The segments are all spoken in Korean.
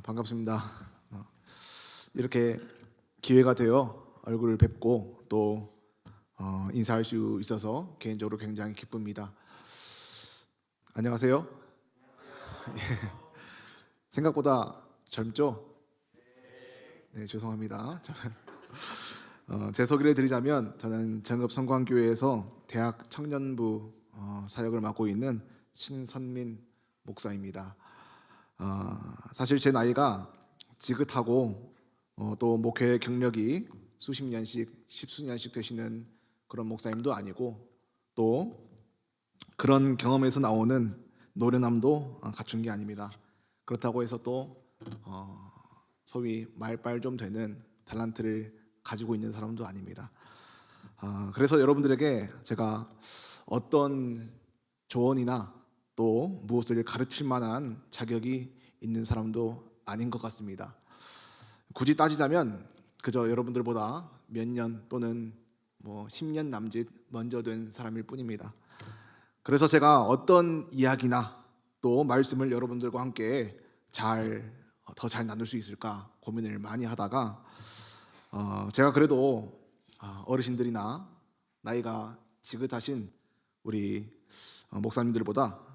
반갑습니다. 이렇게 기회가 되어 얼굴을 뵙고 또 인사할 수 있어서 개인적으로 굉장히 기쁩니다. 안녕하세요. 예, 생각보다 젊죠? 네, 죄송합니다. 제 소개를 드리자면 저는 정읍성광교회에서 대학 청년부 사역을 맡고 있는 신선민 목사입니다. 사실 제 나이가 지긋하고 또 목회 경력이 수십 년씩, 십수년씩 되시는 그런 목사님도 아니고 또 그런 경험에서 나오는 노련함도 갖춘 게 아닙니다. 그렇다고 해서 또 소위 말빨 좀 되는 탤런트를 가지고 있는 사람도 아닙니다. 그래서 여러분들에게 제가 어떤 조언이나 또 무엇을 가르칠 만한 자격이 있는 사람도 아닌 것 같습니다. 굳이 따지자면 그저 여러분들보다 몇 년 또는 10년 남짓 먼저 된 사람일 뿐입니다. 그래서 제가 어떤 이야기나 또 말씀을 여러분들과 함께 더 잘 나눌 수 있을까 고민을 많이 하다가 제가 그래도 어르신들이나 나이가 지긋하신 우리 목사님들보다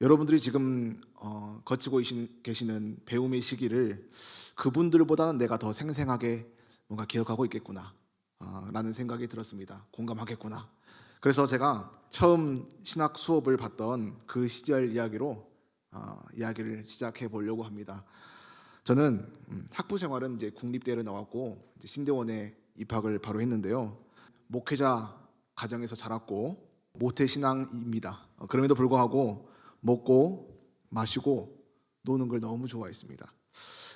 여러분들이 지금 거치고 계시는 배움의 시기를 그분들보다는 내가 더 생생하게 뭔가 기억하고 있겠구나 라는 생각이 들었습니다. 공감하겠구나. 그래서 제가 처음 신학 수업을 받던 그 시절 이야기로 이야기를 시작해 보려고 합니다. 저는 학부 생활은 이제 국립대를 나왔고 이제 신대원에 입학을 바로 했는데요. 목회자 가정에서 자랐고 모태신앙입니다. 그럼에도 불구하고 먹고 마시고 노는 걸 너무 좋아했습니다.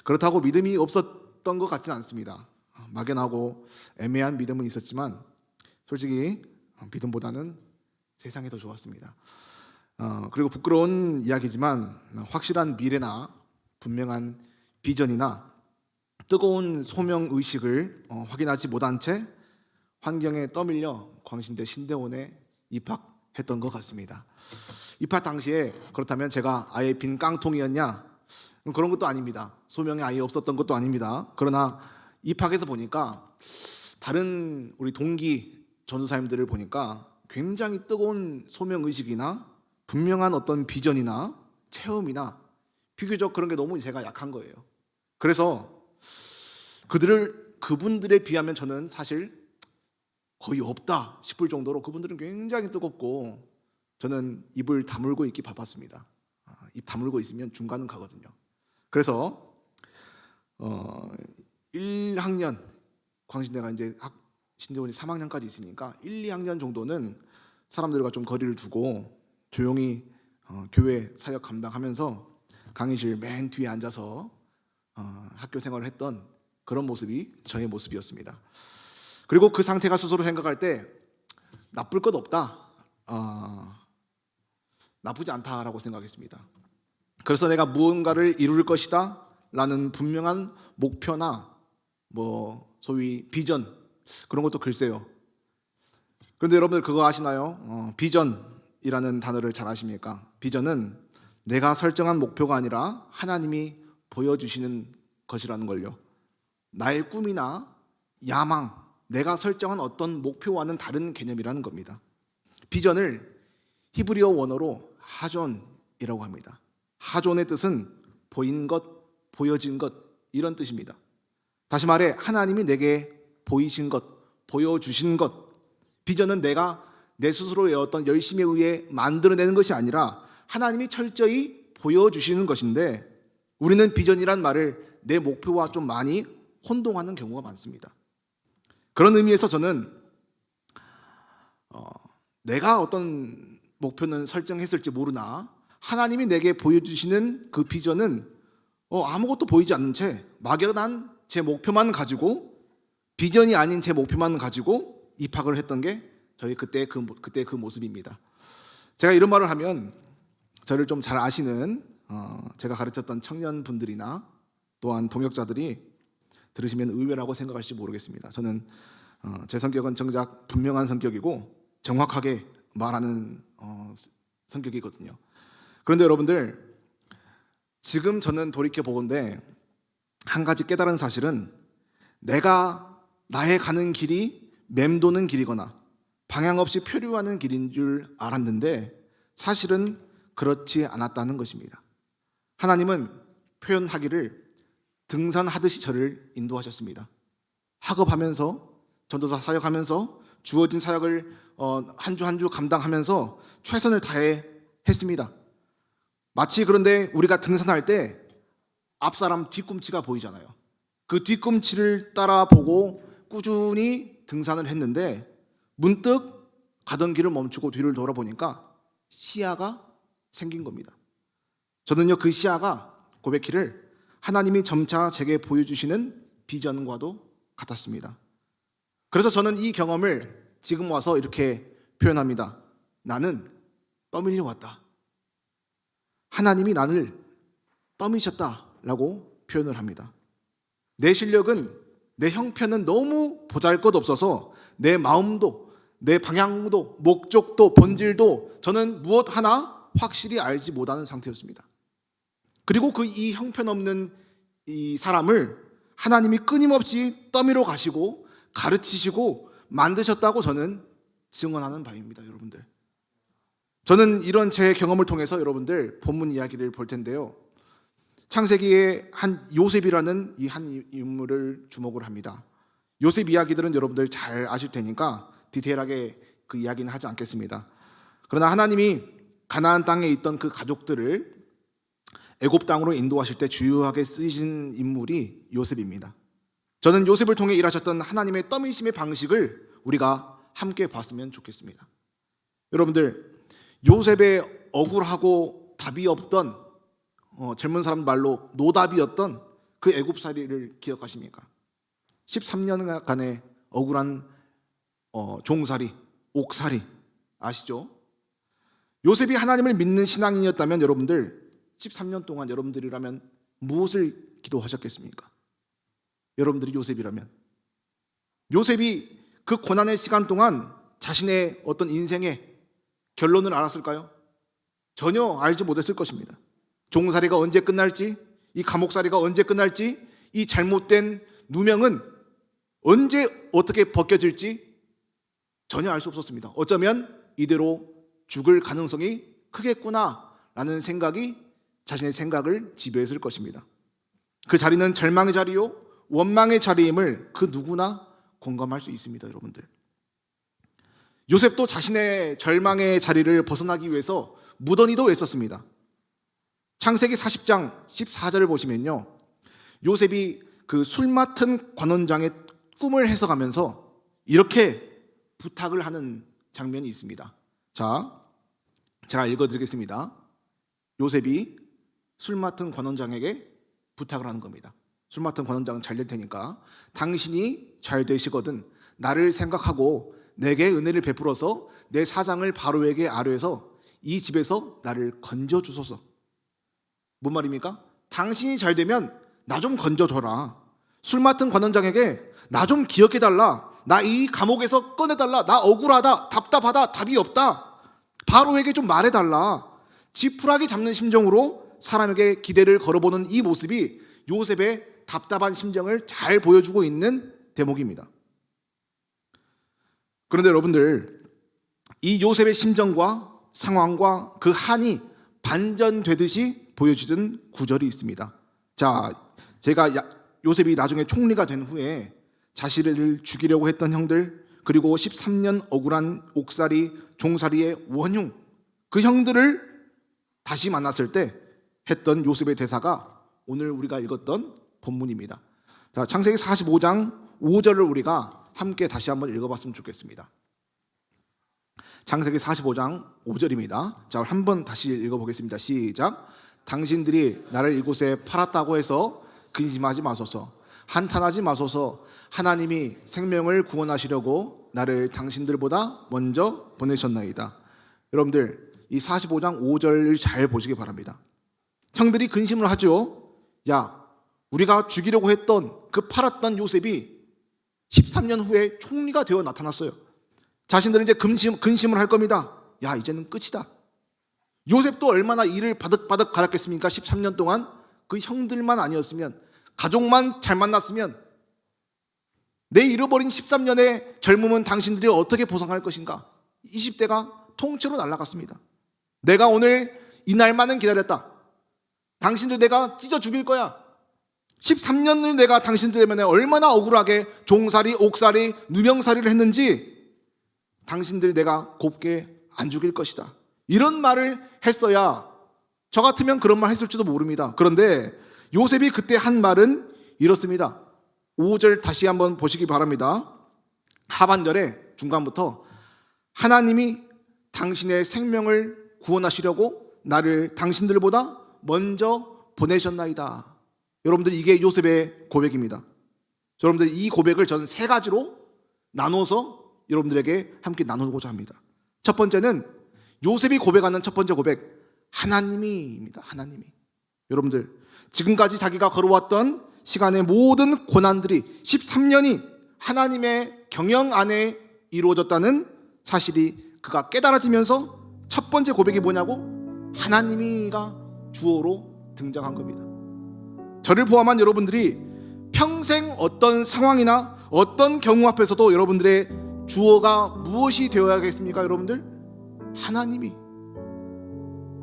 그렇다고 믿음이 없었던 것 같지는 않습니다. 막연하고 애매한 믿음은 있었지만 솔직히 믿음보다는 세상이 더 좋았습니다. 그리고 부끄러운 이야기지만 확실한 미래나 분명한 비전이나 뜨거운 소명의식을 확인하지 못한 채 환경에 떠밀려 광신대 신대원에 입학했던 것 같습니다. 입학 당시에 그렇다면 제가 아예 빈 깡통이었냐? 그런 것도 아닙니다. 소명이 아예 없었던 것도 아닙니다. 그러나 입학해서 보니까 다른 우리 동기 전도사님들을 보니까 굉장히 뜨거운 소명의식이나 분명한 어떤 비전이나 체험이나 비교적 그런 게 너무 제가 약한 거예요. 그래서 그분들에 비하면 저는 사실 거의 없다 싶을 정도로 그분들은 굉장히 뜨겁고 저는 입을 다물고 있기 바빴습니다. 입 다물고 있으면 중간은 가거든요. 그래서 1학년 광신대가 이제 신대원이 3학년까지 있으니까 1, 2학년 정도는 사람들과 좀 거리를 두고 조용히 교회 사역 감당하면서 강의실 맨 뒤에 앉아서 학교 생활을 했던 그런 모습이 저의 모습이었습니다. 그리고 그 상태가 스스로 생각할 때 나쁠 것 없다, 나쁘지 않다라고 생각했습니다. 그래서 내가 무언가를 이룰 것이다 라는 분명한 목표나 소위 비전 그런 것도 글쎄요. 그런데 여러분들 그거 아시나요? 비전이라는 단어를 잘 아십니까? 비전은 내가 설정한 목표가 아니라 하나님이 보여주시는 것이라는 걸요. 나의 꿈이나 야망, 내가 설정한 어떤 목표와는 다른 개념이라는 겁니다. 비전을 히브리어 원어로 하존이라고 합니다. 하존의 뜻은 보인 것, 보여진 것 이런 뜻입니다. 다시 말해 하나님이 내게 보이신 것, 보여주신 것. 비전은 내가 내 스스로의 어떤 열심에 의해 만들어내는 것이 아니라 하나님이 철저히 보여주시는 것인데 우리는 비전이란 말을 내 목표와 좀 많이 혼동하는 경우가 많습니다. 그런 의미에서 저는 내가 어떤 목표는 설정했을지 모르나 하나님이 내게 보여주시는 그 비전은 아무것도 보이지 않는 채 막연한 제 목표만 가지고 비전이 아닌 제 목표만 가지고 입학을 했던 게 저희 그때 그 모습입니다. 제가 이런 말을 하면 저를 좀 잘 아시는 제가 가르쳤던 청년분들이나 또한 동역자들이 들으시면 의외라고 생각하실지 모르겠습니다. 저는 제 성격은 정작 분명한 성격이고 정확하게 말하는 성격이거든요. 그런데 여러분들 지금 저는 돌이켜 보건대 한 가지 깨달은 사실은 내가 나의 가는 길이 맴도는 길이거나 방향 없이 표류하는 길인 줄 알았는데 사실은 그렇지 않았다는 것입니다. 하나님은 표현하기를 등산하듯이 저를 인도하셨습니다. 학업하면서 전도사 사역하면서 주어진 사역을 한 주 한 주 감당하면서 최선을 다해 했습니다. 마치 그런데 우리가 등산할 때 앞사람 뒤꿈치가 보이잖아요. 그 뒤꿈치를 따라 보고 꾸준히 등산을 했는데 문득 가던 길을 멈추고 뒤를 돌아보니까 시야가 생긴 겁니다. 저는요, 그 시야가 고백기를 하나님이 점차 제게 보여주시는 비전과도 같았습니다. 그래서 저는 이 경험을 지금 와서 이렇게 표현합니다. 나는 떠밀려 왔다. 하나님이 나를 떠미셨다라고 표현을 합니다. 내 실력은, 내 형편은 너무 보잘것없어서 내 마음도, 내 방향도, 목적도, 본질도 저는 무엇 하나 확실히 알지 못하는 상태였습니다. 그리고 이 형편없는 이 사람을 하나님이 끊임없이 떠밀어 가시고 가르치시고 만드셨다고 저는 증언하는 바입니다, 여러분들. 저는 이런 제 경험을 통해서 여러분들 본문 이야기를 볼 텐데요. 창세기의 한 요셉이라는 이 한 인물을 주목을 합니다. 요셉 이야기들은 여러분들 잘 아실 테니까 디테일하게 그 이야기는 하지 않겠습니다. 그러나 하나님이 가나안 땅에 있던 그 가족들을 애굽 땅으로 인도하실 때 주요하게 쓰신 인물이 요셉입니다. 저는 요셉을 통해 일하셨던 하나님의 떠미심의 방식을 우리가 함께 봤으면 좋겠습니다. 여러분들, 요셉의 억울하고 답이 없던 젊은 사람 말로 노답이었던 그 애굽살이를 기억하십니까? 13년간의 억울한 종살이, 옥살이 아시죠? 요셉이 하나님을 믿는 신앙인이었다면 여러분들 13년 동안 여러분들이라면 무엇을 기도하셨겠습니까? 여러분들이 요셉이라면 요셉이 그 고난의 시간 동안 자신의 어떤 인생의 결론을 알았을까요? 전혀 알지 못했을 것입니다. 종살이가 언제 끝날지, 이 감옥살이가 언제 끝날지, 이 잘못된 누명은 언제 어떻게 벗겨질지 전혀 알 수 없었습니다. 어쩌면 이대로 죽을 가능성이 크겠구나라는 생각이 자신의 생각을 지배했을 것입니다. 그 자리는 절망의 자리요, 원망의 자리임을 그 누구나 공감할 수 있습니다, 여러분들. 요셉도 자신의 절망의 자리를 벗어나기 위해서 무던히도 애썼습니다. 창세기 40장 14절을 보시면요, 요셉이 그 술 맡은 관원장의 꿈을 해석하면서 이렇게 부탁을 하는 장면이 있습니다. 자, 제가 읽어드리겠습니다. 요셉이 술 맡은 관원장에게 부탁을 하는 겁니다. 술 맡은 관원장은 잘 될 테니까 당신이 잘 되시거든 나를 생각하고 내게 은혜를 베풀어서 내 사장을 바로에게 아뢰어서 이 집에서 나를 건져주소서. 뭔 말입니까? 당신이 잘 되면 나 좀 건져줘라. 술 맡은 관원장에게 나 좀 기억해달라. 나 이 감옥에서 꺼내달라. 나 억울하다, 답답하다, 답이 없다. 바로에게 좀 말해달라. 지푸라기 잡는 심정으로 사람에게 기대를 걸어보는 이 모습이 요셉의 답답한 심정을 잘 보여주고 있는 대목입니다. 그런데 여러분들, 이 요셉의 심정과 상황과 그 한이 반전되듯이 보여주던 구절이 있습니다. 자, 제가 요셉이 나중에 총리가 된 후에 자신을 죽이려고 했던 형들, 그리고 13년 억울한 옥살이, 종살이의 원흉, 그 형들을 다시 만났을 때 했던 요셉의 대사가 오늘 우리가 읽었던 본문입니다. 자, 창세기 45장 5절을 우리가 함께 다시 한번 읽어봤으면 좋겠습니다. 창세기 45장 5절입니다. 자, 한번 다시 읽어보겠습니다. 시작. 당신들이 나를 이곳에 팔았다고 해서 근심하지 마소서. 한탄하지 마소서. 하나님이 생명을 구원하시려고 나를 당신들보다 먼저 보내셨나이다. 여러분들, 이 45장 5절을 잘 보시기 바랍니다. 형들이 근심을 하죠. 야, 우리가 죽이려고 했던 그 팔았던 요셉이 13년 후에 총리가 되어 나타났어요. 자신들은 이제 근심을 할 겁니다. 야, 이제는 끝이다. 요셉도 얼마나 일을 바득바득 갈았겠습니까? 13년 동안 그 형들만 아니었으면, 가족만 잘 만났으면 내 잃어버린 13년의 젊음은 당신들이 어떻게 보상할 것인가? 20대가 통째로 날아갔습니다. 내가 오늘 이 날만은 기다렸다. 당신들 내가 찢어 죽일 거야. 13년을 내가 당신들 때문에 얼마나 억울하게 종살이, 옥살이, 누명살이를 했는지 당신들 내가 곱게 안 죽일 것이다. 이런 말을 했어야 저 같으면 그런 말 했을지도 모릅니다. 그런데 요셉이 그때 한 말은 이렇습니다. 5절 다시 한번 보시기 바랍니다. 하반절에 중간부터 하나님이 당신의 생명을 구원하시려고 나를 당신들보다 먼저 보내셨나이다. 여러분들 이게 요셉의 고백입니다. 여러분들 이 고백을 저는 세 가지로 나눠서 여러분들에게 함께 나누고자 합니다. 첫 번째는 요셉이 고백하는 첫 번째 고백, 하나님이입니다. 하나님이. 여러분들 지금까지 자기가 걸어왔던 시간의 모든 고난들이 13년이 하나님의 경영 안에 이루어졌다는 사실이 그가 깨달아지면서 첫 번째 고백이 뭐냐고? 하나님이가 주어로 등장한 겁니다. 저를 포함한 여러분들이 평생 어떤 상황이나 어떤 경우 앞에서도 여러분들의 주어가 무엇이 되어야겠습니까? 여러분들? 하나님이.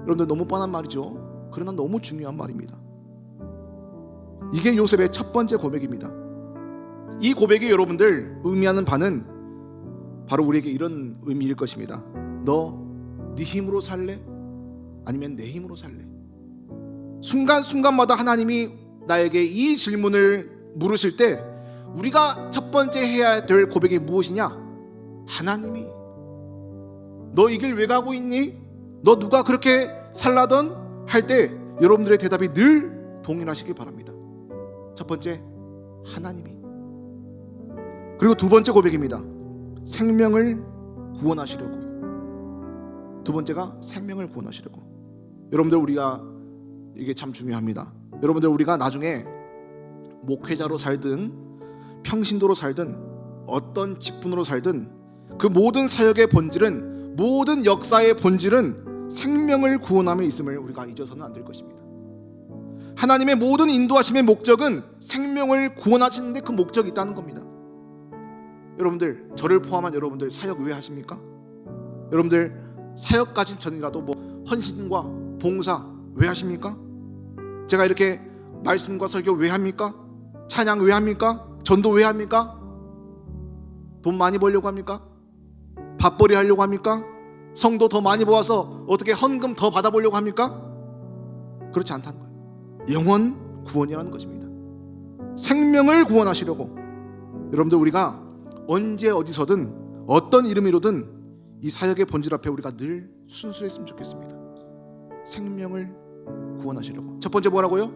여러분들 너무 뻔한 말이죠. 그러나 너무 중요한 말입니다. 이게 요셉의 첫 번째 고백입니다. 이 고백이 여러분들 의미하는 바는 바로 우리에게 이런 의미일 것입니다. 너 네 힘으로 살래? 아니면 내 힘으로 살래? 순간순간마다 하나님이 나에게 이 질문을 물으실 때 우리가 첫 번째 해야 될 고백이 무엇이냐? 하나님이. 너 이 길 왜 가고 있니? 너 누가 그렇게 살라던? 할 때 여러분들의 대답이 늘 동일하시길 바랍니다. 첫 번째, 하나님이. 그리고 두 번째 고백입니다. 생명을 구원하시려고. 두 번째가 생명을 구원하시려고. 여러분들 우리가 이게 참 중요합니다. 여러분들 우리가 나중에 목회자로 살든 평신도로 살든 어떤 직분으로 살든 그 모든 사역의 본질은, 모든 역사의 본질은 생명을 구원함에 있음을 우리가 잊어서는 안 될 것입니다. 하나님의 모든 인도하심의 목적은 생명을 구원하시는데 그 목적이 있다는 겁니다. 여러분들, 저를 포함한 여러분들 사역 왜 하십니까? 여러분들 사역까지 전이라도 헌신과 봉사 왜 하십니까? 제가 이렇게 말씀과 설교 왜 합니까? 찬양 왜 합니까? 전도 왜 합니까? 돈 많이 벌려고 합니까? 밥벌이 하려고 합니까? 성도 더 많이 모아서 어떻게 헌금 더 받아보려고 합니까? 그렇지 않다는 거예요. 영혼 구원이라는 것입니다. 생명을 구원하시려고. 여러분들 우리가 언제 어디서든 어떤 이름으로든 이 사역의 본질 앞에 우리가 늘 순수했으면 좋겠습니다. 생명을 구원하시려고. 첫 번째 뭐라고요?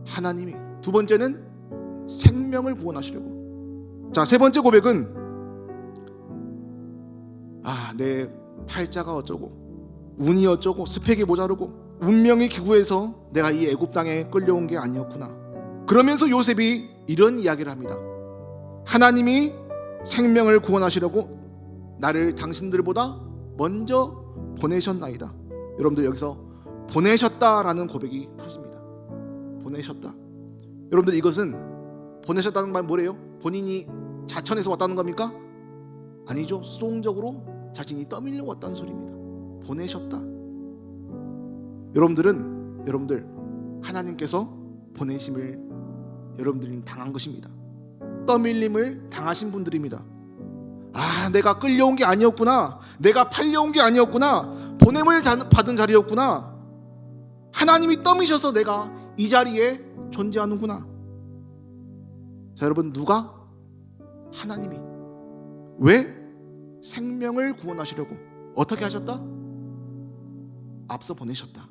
하나님이. 두 번째는 생명을 구원하시려고. 자, 세 번째 고백은 내 팔자가 어쩌고 운이 어쩌고 스펙이 모자르고 운명이 기구해서 내가 이 애굽 땅에 끌려온 게 아니었구나. 그러면서 요셉이 이런 이야기를 합니다. 하나님이 생명을 구원하시려고 나를 당신들보다 먼저 보내셨나이다. 여러분들 여기서 보내셨다라는 고백이 터집니다. 보내셨다. 여러분들 이것은 보내셨다는 말 뭐래요? 본인이 자천해서 왔다는 겁니까? 아니죠. 수동적으로 자신이 떠밀려 왔다는 소리입니다. 보내셨다. 여러분들 하나님께서 보내심을 여러분들이 당한 것입니다. 떠밀림을 당하신 분들입니다. 내가 끌려온 게 아니었구나. 내가 팔려온 게 아니었구나. 보냄을 받은 자리였구나. 하나님이 떠미셔서 내가 이 자리에 존재하는구나. 자, 여러분, 누가? 하나님이. 왜? 생명을 구원하시려고. 어떻게 하셨다? 앞서 보내셨다.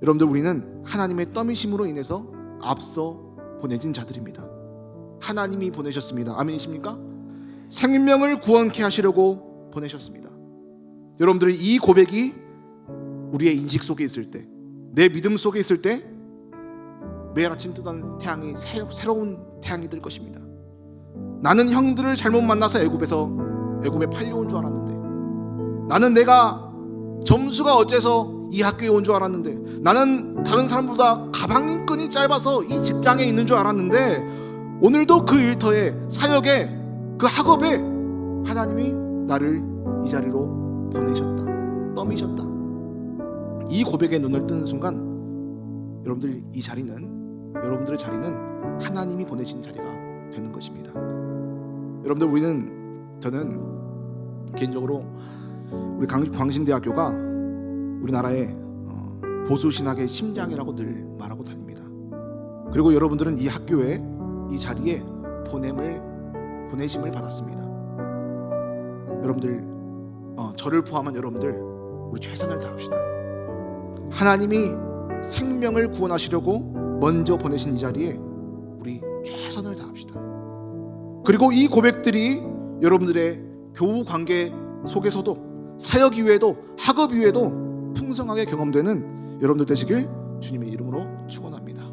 여러분들 우리는 하나님의 떠미심으로 인해서 앞서 보내진 자들입니다. 하나님이 보내셨습니다. 아멘이십니까? 생명을 구원케 하시려고 보내셨습니다. 여러분들이 이 고백이 우리의 인식 속에 있을 때, 내 믿음 속에 있을 때 매일 아침 뜨던 태양이 새로운 태양이 될 것입니다. 나는 형들을 잘못 만나서 애굽에 팔려온 줄 알았는데, 나는 내가 점수가 어째서 이 학교에 온 줄 알았는데, 나는 다른 사람보다 가방끈이 짧아서 이 직장에 있는 줄 알았는데, 오늘도 그 일터에, 사역에, 그 학업에 하나님이 나를 이 자리로 보내셨다, 떠미셨다. 이 고백에 눈을 뜨는 순간 여러분들, 이 자리는, 여러분들의 자리는 하나님이 보내신 자리가 되는 것입니다. 여러분들, 저는 개인적으로 우리 광신대학교가 우리나라의 보수 신학의 심장이라고 늘 말하고 다닙니다. 그리고 여러분들은 이 학교에, 이 자리에 보내심을 받았습니다. 여러분들, 저를 포함한 여러분들, 우리 최선을 다합시다. 하나님이 생명을 구원하시려고 먼저 보내신 이 자리에 우리 최선을 다합시다. 그리고 이 고백들이 여러분들의 교우 관계 속에서도, 사역 이후에도, 학업 이후에도 풍성하게 경험되는 여러분들 되시길 주님의 이름으로 축원합니다.